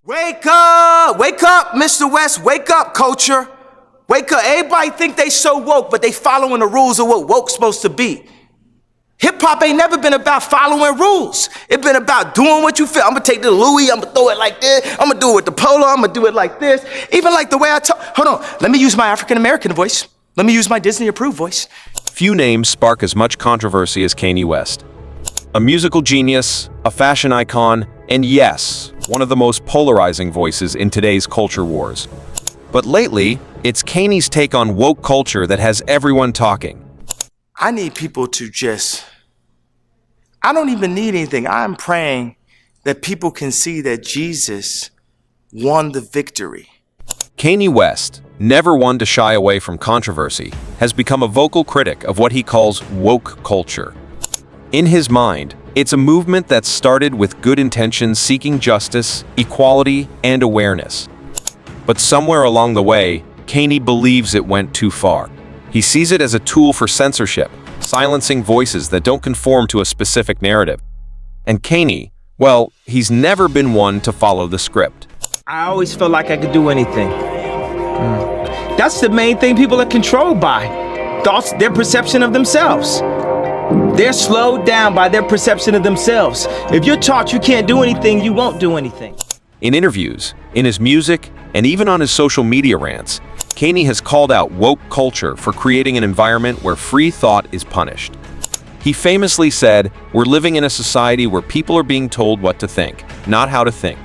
Wake up, Mr. West, wake up, culture. Wake up. Everybody think they so woke, but they following the rules of what woke's supposed to be. Hip hop ain't never been about following rules. It's been about doing what you feel. I'm gonna take the Louis, I'm gonna throw it like this, I'm gonna do it with the polo, I'm gonna do it like this. Even like the way I talk. Hold on, let me use my African American voice. Let me use my Disney approved voice. Few names spark as much controversy as Kanye West. A musical genius, a fashion icon, and yes, one of the most polarizing voices in today's culture wars. But lately, it's Kanye's take on woke culture that has everyone talking. I need people to I don't even need anything. I'm praying that people can see that Jesus won the victory. Kanye West, never one to shy away from controversy, has become a vocal critic of what he calls woke culture. In his mind, it's a movement that started with good intentions seeking justice, equality, and awareness. But somewhere along the way, Kanye believes it went too far. He sees it as a tool for censorship, silencing voices that don't conform to a specific narrative. And Kanye, well, he's never been one to follow the script. I always felt like I could do anything. That's the main thing people are controlled by. Thoughts, their perception of themselves. They're slowed down by their perception of themselves. If you're taught you can't do anything, you won't do anything. In interviews, in his music, and even on his social media rants, Kanye has called out woke culture for creating an environment where free thought is punished. He famously said, "We're living in a society where people are being told what to think, not how to think."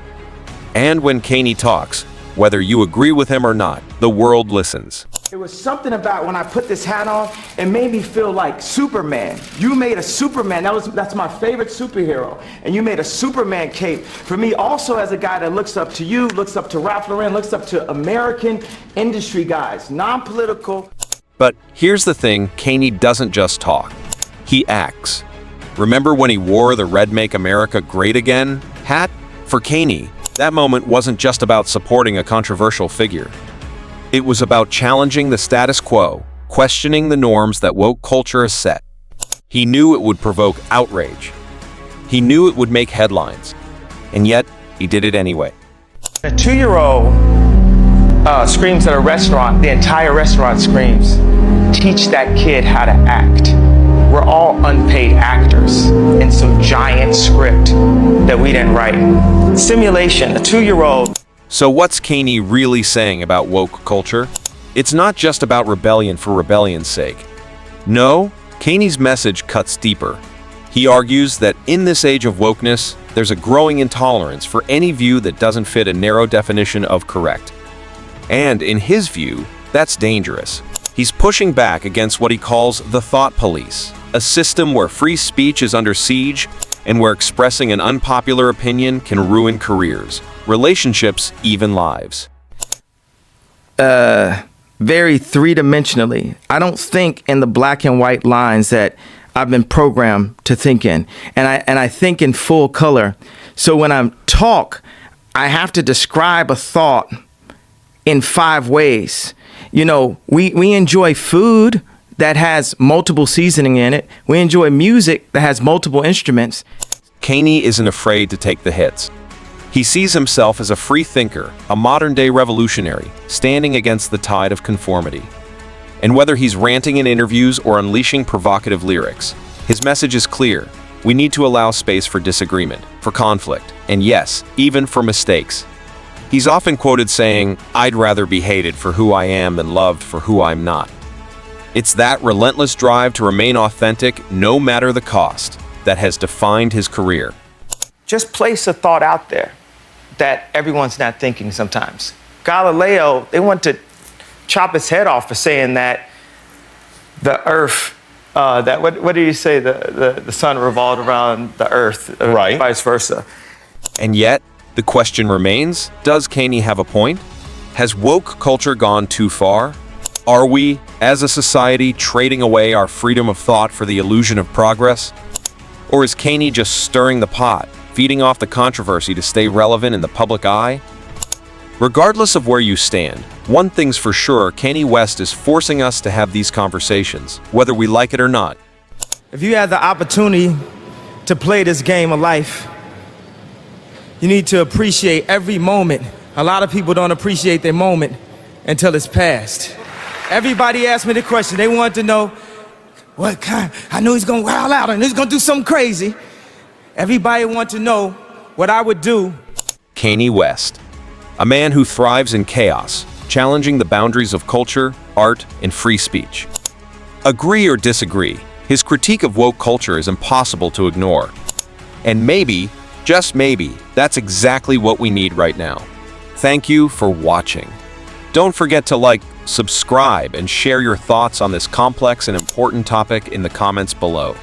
And when Kanye talks, whether you agree with him or not, the world listens. It was something about when I put this hat on, it made me feel like Superman. You made a Superman, that's my favorite superhero. And you made a Superman cape. For me, also as a guy that looks up to you, looks up to Ralph Lauren, looks up to American industry guys, non-political. But here's the thing, Kanye doesn't just talk. He acts. Remember when he wore the Red Make America Great Again hat? For Kanye, that moment wasn't just about supporting a controversial figure. It was about challenging the status quo, questioning the norms that woke culture has set. He knew it would provoke outrage. He knew it would make headlines. And yet, he did it anyway. A 2-year-old screams at a restaurant, the entire restaurant screams. Teach that kid how to act. We're all unpaid actors in some giant script that we didn't write. Simulation, a 2-year-old. So what's Kanye really saying about woke culture? It's not just about rebellion for rebellion's sake. No, Kanye's message cuts deeper. He argues that in this age of wokeness, there's a growing intolerance for any view that doesn't fit a narrow definition of correct. And in his view, that's dangerous. He's pushing back against what he calls the thought police, a system where free speech is under siege and where expressing an unpopular opinion can ruin careers, relationships, even lives. Very three-dimensionally. I don't think in the black and white lines that I've been programmed to think in. And I think in full color. So when I talk, I have to describe a thought in 5 ways. You know, we enjoy food that has multiple seasoning in it. We enjoy music that has multiple instruments. Kanye isn't afraid to take the hits. He sees himself as a free thinker, a modern-day revolutionary, standing against the tide of conformity. And whether he's ranting in interviews or unleashing provocative lyrics, his message is clear. We need to allow space for disagreement, for conflict, and yes, even for mistakes. He's often quoted saying, "I'd rather be hated for who I am than loved for who I'm not." It's that relentless drive to remain authentic, no matter the cost, that has defined his career. Just place a thought out there that everyone's not thinking sometimes. Galileo, they want to chop his head off for saying that the earth, what do you say, the sun revolved around the earth, right? Vice versa. And yet, the question remains, does Kanye have a point? Has woke culture gone too far? Are we, as a society, trading away our freedom of thought for the illusion of progress? Or is Kanye just stirring the pot, feeding off the controversy to stay relevant in the public eye? Regardless of where you stand, one thing's for sure, Kanye West is forcing us to have these conversations, whether we like it or not. If you had the opportunity to play this game of life, You need to appreciate every moment. A lot of people don't appreciate their moment until it's past. Everybody asked me the question. They wanted to know, what kind? I know he's gonna wild out and he's gonna do something crazy. Everybody wanted to know what I would do. Kanye West, a man who thrives in chaos, challenging the boundaries of culture, art, and free speech. Agree or disagree, his critique of woke culture is impossible to ignore. And maybe, just maybe, that's exactly what we need right now. Thank you for watching. Don't forget to like, subscribe, and share your thoughts on this complex and important topic in the comments below.